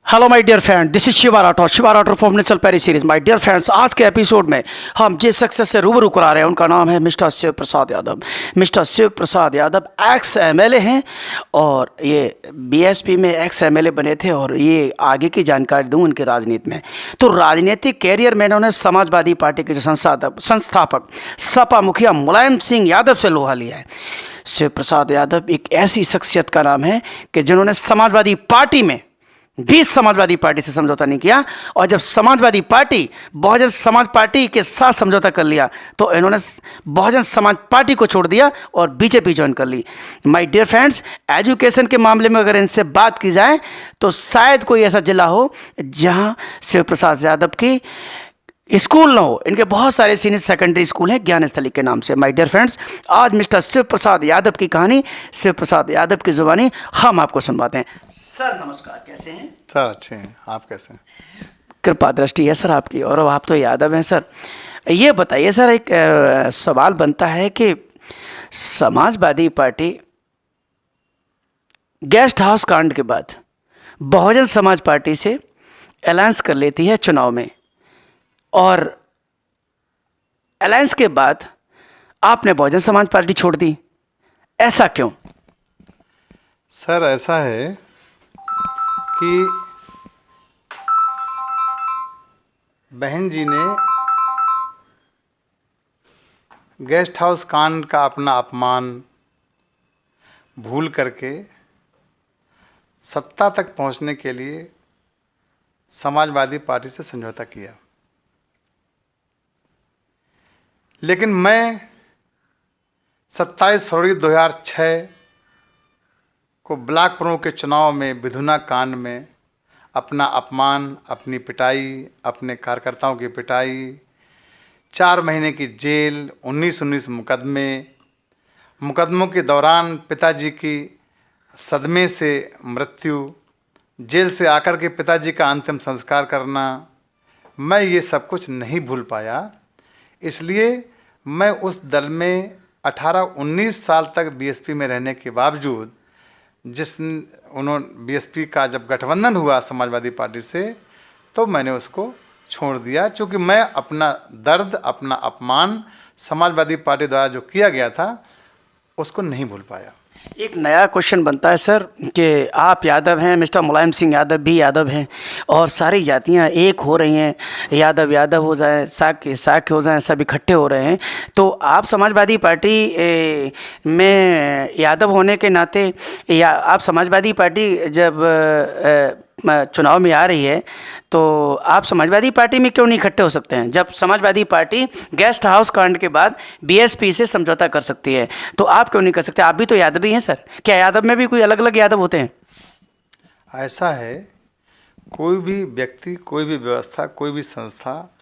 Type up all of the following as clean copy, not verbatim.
Hello my dear friend, this is Shiva Rathore from natural peri series. My dear friends, आज के episode में हम जिस सक्सेस से रूबरू करा रहे हैं उनका नाम है mister Shiv Prasad Yadav. Mister Shiv Prasad Yadav ex MLA हैं और ये बीएसपी में एक्स एमएलए बने थे। और ये आगे की जानकारी दूं उनके राजनीति में, तो राजनीतिक कैरियर में इन्होंने समाजवादी पार्टी के जो संस्थापक सपा मुखिया मुलायम सिंह यादव से लोहा लिया है। शिव प्रसाद यादव एक ऐसी शख्सियत का नाम है कि जिन्होंने समाजवादी पार्टी में भी समाजवादी पार्टी से समझौता नहीं किया, और जब समाजवादी पार्टी बहुजन समाज पार्टी के साथ समझौता कर लिया तो इन्होंने बहुजन समाज पार्टी को छोड़ दिया और बीजेपी ज्वाइन कर ली। माय डियर फ्रेंड्स, एजुकेशन के मामले में अगर इनसे बात की जाए तो शायद कोई ऐसा जिला हो जहां शिव प्रसाद यादव की स्कूल ना हो। इनके बहुत सारे सीनियर सेकेंडरी स्कूल हैं ज्ञान स्थली के नाम से। माय डियर फ्रेंड्स, आज मिस्टर शिव प्रसाद यादव की कहानी शिव प्रसाद यादव की जुबानी हम आपको सुनवाते हैं। सर नमस्कार, कैसे हैं? सर अच्छे हैं, आप कैसे हैं? कृपा दृष्टि है सर आपकी, और आप तो यादव हैं सर। ये बताइए सर, एक सवाल बनता है कि समाजवादी पार्टी गेस्ट हाउस कांड के बाद बहुजन समाज पार्टी से अलायंस कर लेती है चुनाव में, और अलायंस के बाद आपने बहुजन समाज पार्टी छोड़ दी, ऐसा क्यों? सर ऐसा है कि बहन जी ने गेस्ट हाउस कांड का अपना अपमान भूल करके सत्ता तक पहुंचने के लिए समाजवादी पार्टी से समझौता किया। लेकिन मैं 27 फरवरी 2006 को ब्लॉक प्रमुख के चुनाव में विधुना कांड में अपना अपमान, अपनी पिटाई, अपने कार्यकर्ताओं की पिटाई, 4 महीने की जेल, 19 मुकदमों के दौरान पिताजी की सदमे से मृत्यु, जेल से आकर के पिताजी का अंतिम संस्कार करना, मैं ये सब कुछ नहीं भूल पाया। इसलिए मैं उस दल में 18-19 साल तक बीएसपी में रहने के बावजूद, उन्होंने बीएसपी का जब गठबंधन हुआ समाजवादी पार्टी से, तो मैंने उसको छोड़ दिया, क्योंकि मैं अपना दर्द, अपना अपमान समाजवादी पार्टी द्वारा जो किया गया था उसको नहीं भूल पाया। एक नया क्वेश्चन बनता है सर कि आप यादव हैं, मिस्टर मुलायम सिंह यादव भी यादव हैं, और सारी जातियां एक हो रही हैं, यादव यादव हो जाएं, साक्य हो जाएं, सब इकट्ठे हो रहे हैं। तो आप समाजवादी पार्टी में यादव होने के नाते, या आप समाजवादी पार्टी जब चुनाव में आ रही है तो आप समाजवादी पार्टी में क्यों नहीं इकट्ठे हो सकते हैं? जब समाजवादी पार्टी गेस्ट हाउस कांड के बाद बीएसपी से समझौता कर सकती है तो आप क्यों नहीं कर सकते? आप भी तो यादव ही हैं सर। क्या यादव में भी कोई अलग अलग यादव होते हैं? ऐसा है, कोई भी व्यक्ति, कोई भी व्यवस्था, कोई भी संस्था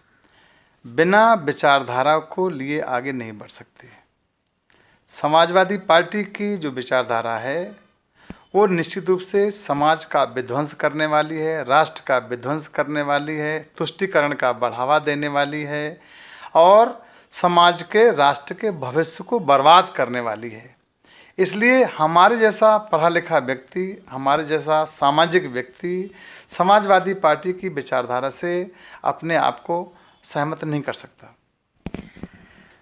बिना विचारधारा को लिए आगे नहीं बढ़ सकती। समाजवादी पार्टी की जो विचारधारा है वो निश्चित रूप से समाज का विध्वंस करने वाली है, राष्ट्र का विध्वंस करने वाली है, तुष्टीकरण का बढ़ावा देने वाली है, और समाज के, राष्ट्र के भविष्य को बर्बाद करने वाली है। इसलिए हमारे जैसा पढ़ा लिखा व्यक्ति, हमारे जैसा सामाजिक व्यक्ति समाजवादी पार्टी की विचारधारा से अपने आप को सहमत नहीं कर सकता।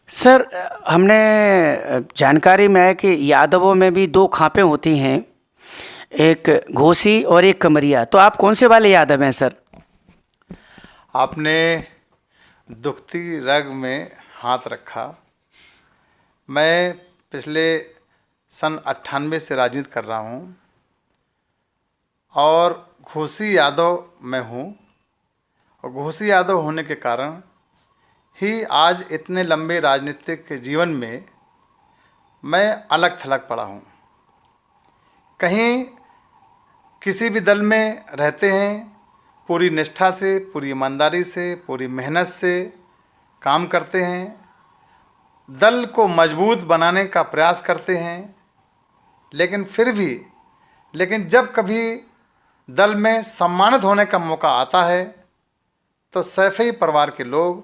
सर, हमने जानकारी में है कि यादवों में भी 2 खापें होती हैं, एक घोसी और एक कमरिया। तो आप कौन से वाले यादव हैं सर? आपने दुखती रग में हाथ रखा। मैं पिछले सन 98 से राजनीति कर रहा हूँ और घोसी यादव मैं हूँ, और घोसी यादव होने के कारण ही आज इतने लंबे राजनीतिक जीवन में मैं अलग थलग पड़ा हूँ। कहीं किसी भी दल में रहते हैं, पूरी निष्ठा से, पूरी ईमानदारी से, पूरी मेहनत से काम करते हैं, दल को मजबूत बनाने का प्रयास करते हैं, लेकिन जब कभी दल में सम्मानित होने का मौका आता है तो सैफई परिवार के लोग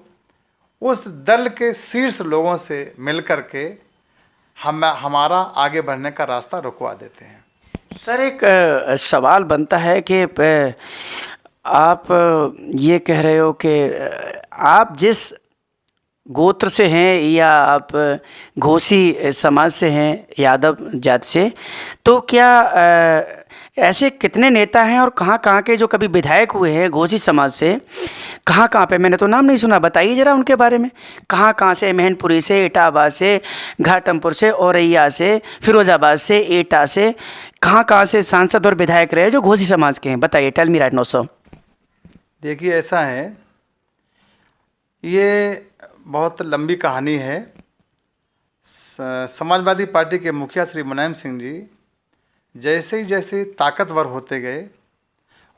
उस दल के शीर्ष लोगों से मिलकर के हमारा आगे बढ़ने का रास्ता रुकवा देते हैं। सर एक सवाल बनता है कि आप ये कह रहे हो कि आप जिस गोत्र से हैं या आप घोसी समाज से हैं, यादव जाति से, तो क्या ऐसे कितने नेता हैं और कहाँ कहाँ के जो कभी विधायक हुए हैं घोसी समाज से, कहाँ कहाँ पे? मैंने तो नाम नहीं सुना, बताइए ज़रा उनके बारे में। कहाँ कहाँ से? मैनपुरी से, इटावा से, घाटमपुर से, औरैया से, फिरोजाबाद से, एटा से, कहाँ कहाँ से सांसद और विधायक रहे जो घोसी समाज के हैं? बताइए, tell me right now sir. देखिए ऐसा है, ये बहुत लंबी कहानी है। समाजवादी पार्टी के मुखिया श्री मुलायम सिंह जी जैसे ताकतवर होते गए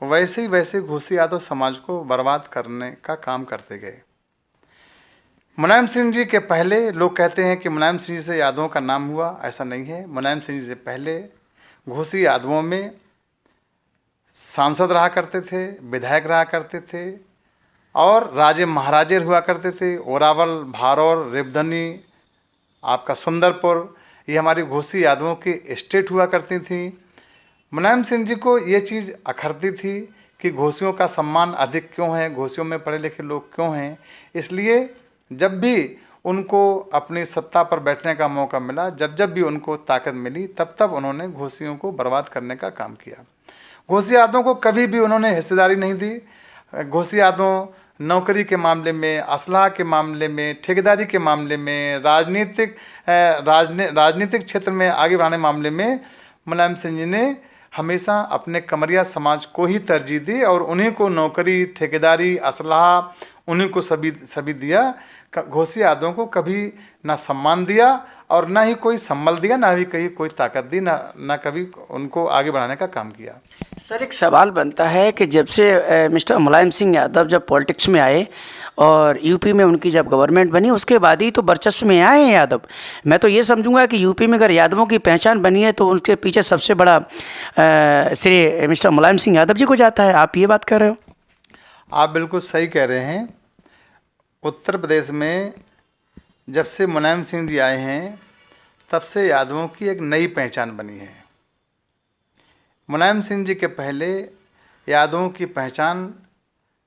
वैसे ही वैसे घोसी यादव समाज को बर्बाद करने का काम करते गए। मुलायम सिंह जी के पहले लोग कहते हैं कि मुलायम सिंह जी से यादवों का नाम हुआ, ऐसा नहीं है। मुलायम सिंह जी से पहले घोसी यादवों में सांसद रहा करते थे, विधायक रहा करते थे और राजे महाराजे हुआ करते थे। ओरावल, भारोर, रेवदनी, आपका सुंदरपुर, ये हमारी घोसी यादवों की स्टेट हुआ करती थी। मुलायम सिंह जी को ये चीज़ अखरती थी कि घोसियों का सम्मान अधिक क्यों है, घोसियों में पढ़े लिखे लोग क्यों हैं। इसलिए जब भी उनको अपनी सत्ता पर बैठने का मौका मिला, जब भी उनको ताकत मिली, तब उन्होंने घोसियों को बर्बाद करने का काम किया। घोसी यादवों को कभी भी उन्होंने हिस्सेदारी नहीं दी। घोसी यादव नौकरी के मामले में, असलाह के मामले में, ठेकेदारी के मामले में, राजनीतिक क्षेत्र में आगे बढ़ाने मामले में मुलायम सिंह जी ने हमेशा अपने कमरिया समाज को ही तरजीह दी और उन्हीं को नौकरी, ठेकेदारी, असलाह उन्हीं को सभी दिया। घोसी यादवों को कभी ना सम्मान दिया और ना ही कोई संबल दिया, ना ही कहीं कोई ताकत दी, ना कभी उनको आगे बढ़ाने का काम किया। सर एक सवाल बनता है कि जब से मिस्टर मुलायम सिंह यादव जब पॉलिटिक्स में आए और यूपी में उनकी जब गवर्नमेंट बनी, उसके बाद ही तो वर्चस्व में आए हैं यादव। मैं तो ये समझूंगा कि यूपी में अगर यादवों की पहचान बनी है तो उनके पीछे सबसे बड़ा श्रेय मिस्टर मुलायम सिंह यादव जी को जाता है। आप ये बात कर रहे हो? आप बिल्कुल सही कह रहे हैं। उत्तर प्रदेश में जब से मुलायम सिंह जी आए हैं तब से यादवों की एक नई पहचान बनी है। मुलायम सिंह जी के पहले यादवों की पहचान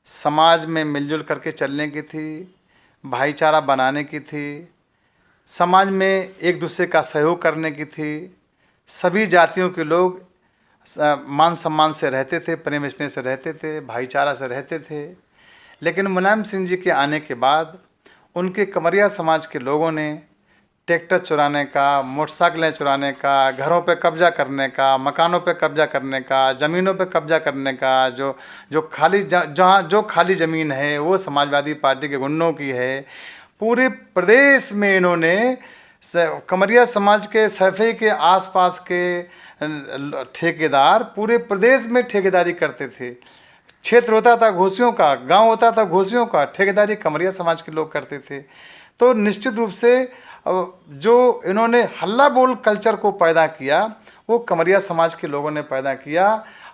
समाज में मिलजुल करके चलने की थी, भाईचारा बनाने की थी, समाज में एक दूसरे का सहयोग करने की थी। सभी जातियों के लोग मान सम्मान से रहते थे, प्रेम स्नेह से रहते थे, भाईचारा से रहते थे। लेकिन मुलायम सिंह जी के आने के बाद उनके कमरिया समाज के लोगों ने ट्रैक्टर चुराने का, मोटरसाइकिलें चुराने का, घरों पे कब्जा करने का, मकानों पे कब्जा करने का, ज़मीनों पे कब्जा करने का, जो खाली ज़मीन है वो समाजवादी पार्टी के गुंडों की है। पूरे प्रदेश में इन्होंने कमरिया समाज के सैफई के आसपास के ठेकेदार पूरे प्रदेश में ठेकेदारी करते थे। क्षेत्र होता था घोसियों का, गांव होता था घोसियों का, ठेकेदारी कमरिया समाज के लोग करते थे। तो निश्चित रूप से जो इन्होंने हल्ला बोल कल्चर को पैदा किया वो कमरिया समाज के लोगों ने पैदा किया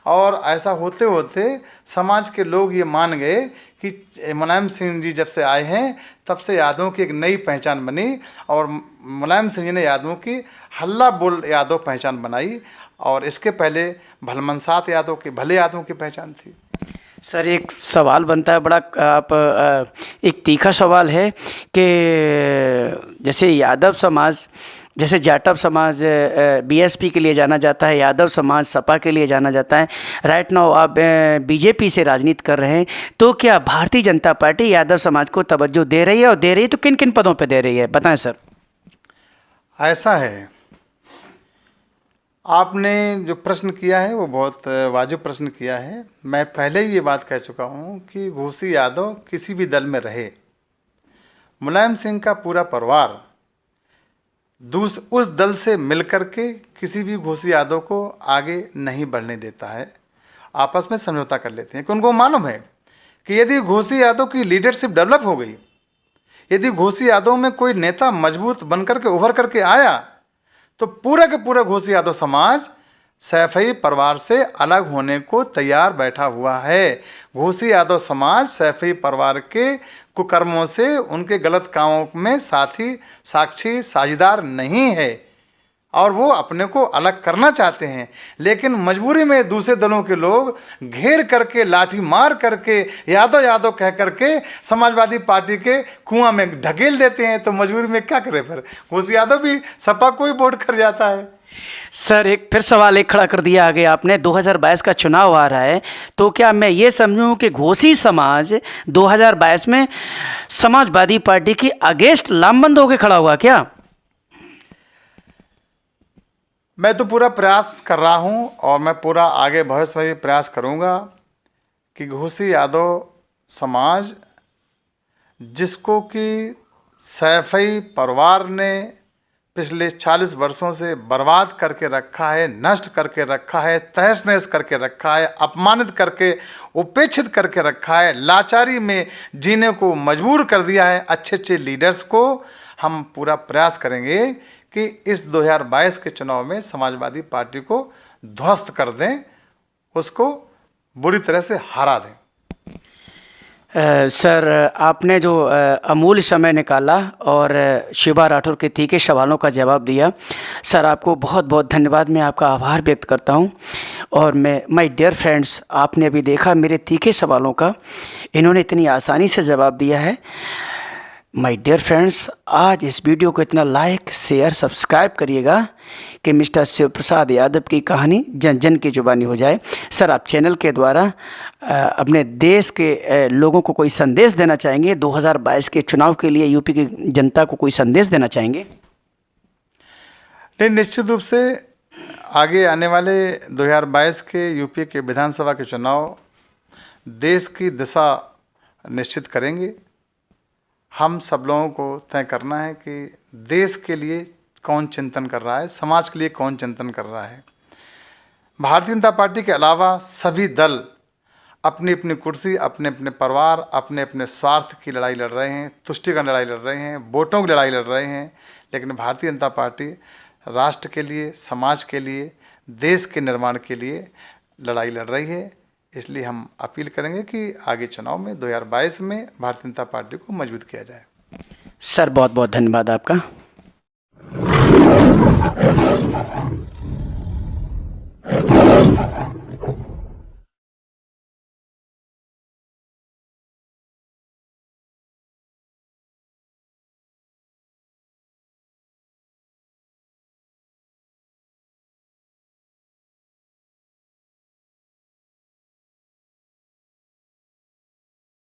और ऐसा होते होते समाज के लोग ये मान गए कि मुलायम सिंह जी जब से आए हैं तब से यादवों की एक नई पहचान बनी और मुलायम सिंह जी ने यादवों की हल्ला बोल यादव पहचान बनाई और इसके पहले भलमनसात यादव की, भले यादवों की पहचान थी। सर एक सवाल बनता है बड़ा, आप एक तीखा सवाल है कि जैसे यादव समाज, जैसे जाटव समाज बीएसपी के लिए जाना जाता है, यादव समाज सपा के लिए जाना जाता है। राइट नाउ आप बीजेपी से राजनीति कर रहे हैं, तो क्या भारतीय जनता पार्टी यादव समाज को तवज्जो दे रही है और दे रही है तो किन किन पदों पे दे रही है, बताएं सर। ऐसा है, आपने जो प्रश्न किया है वो बहुत वाजिब प्रश्न किया है। मैं पहले ही ये बात कह चुका हूँ कि घोसी यादव किसी भी दल में रहे, मुलायम सिंह का पूरा परिवार उस दल से मिलकर के किसी भी घोसी यादव को आगे नहीं बढ़ने देता है। आपस में समझौता कर लेते हैं कि उनको मालूम है कि यदि घोसी यादव की लीडरशिप डेवलप हो गई, यदि घोसी यादव में कोई नेता मजबूत बनकर के उभर करके आया तो पूरा के पूरा घोसी यादव समाज सैफई परिवार से अलग होने को तैयार बैठा हुआ है। घोसी यादव समाज सैफई परिवार के कुकर्मों से, उनके गलत कामों में साथी, साक्षी, साझेदार नहीं है और वो अपने को अलग करना चाहते हैं, लेकिन मजबूरी में दूसरे दलों के लोग घेर करके, लाठी मार करके, यादव यादव कह करके समाजवादी पार्टी के कुआं में ढकेल देते हैं। तो मजबूरी में क्या करे, फिर घोसी यादव भी सपा को ही वोट कर जाता है। सर एक फिर सवाल एक खड़ा कर दिया आगे आपने, 2022 का चुनाव आ रहा है, तो क्या मैं ये समझूं कि घोसी समाज 2022 में समाजवादी पार्टी की अगेंस्ट लामबंद होकर खड़ा हुआ क्या? मैं तो पूरा प्रयास कर रहा हूं और मैं पूरा आगे भविष्य में भी प्रयास करूंगा कि घोसी यादव समाज, जिसको कि सैफई परिवार ने पिछले 40 वर्षों से बर्बाद करके रखा है, नष्ट करके रखा है, तहस नहस करके रखा है, अपमानित करके, उपेक्षित करके रखा है, लाचारी में जीने को मजबूर कर दिया है अच्छे अच्छे लीडर्स को, हम पूरा प्रयास करेंगे कि इस 2022 के चुनाव में समाजवादी पार्टी को ध्वस्त कर दें, उसको बुरी तरह से हरा दें। सर आपने जो अमूल्य समय निकाला और शिवा राठौर के तीखे सवालों का जवाब दिया, सर आपको बहुत बहुत धन्यवाद। मैं आपका आभार व्यक्त करता हूं। और मैं माय डियर फ्रेंड्स, आपने अभी देखा मेरे तीखे सवालों का इन्होंने इतनी आसानी से जवाब दिया है। माय डियर फ्रेंड्स, आज इस वीडियो को इतना लाइक, शेयर, सब्सक्राइब करिएगा कि मिस्टर शिव प्रसाद यादव की कहानी जन जन की जुबानी हो जाए। सर आप चैनल के द्वारा अपने देश के लोगों को कोई संदेश देना चाहेंगे? 2022 के चुनाव के लिए यूपी की जनता को कोई संदेश देना चाहेंगे? नहीं, निश्चित रूप से आगे आने वाले 2022 के यूपी के विधानसभा के चुनाव देश की दिशा निश्चित करेंगे। हम सब लोगों को तय करना है कि देश के लिए कौन चिंतन कर रहा है, समाज के लिए कौन चिंतन कर रहा है। भारतीय जनता पार्टी के अलावा सभी दल अपनी अपनी कुर्सी, अपने अपने परिवार, अपने अपने स्वार्थ की लड़ाई लड़ रहे हैं, तुष्टिकरण लड़ाई लड़ रहे हैं, वोटों की लड़ाई लड़ रहे हैं, लेकिन भारतीय जनता पार्टी राष्ट्र के लिए, समाज के लिए, देश के निर्माण के लिए लड़ाई लड़ रही है। इसलिए हम अपील करेंगे कि आगे चुनाव में 2022 में भारतीय जनता पार्टी को मजबूत किया जाए। सर बहुत बहुत धन्यवाद आपका।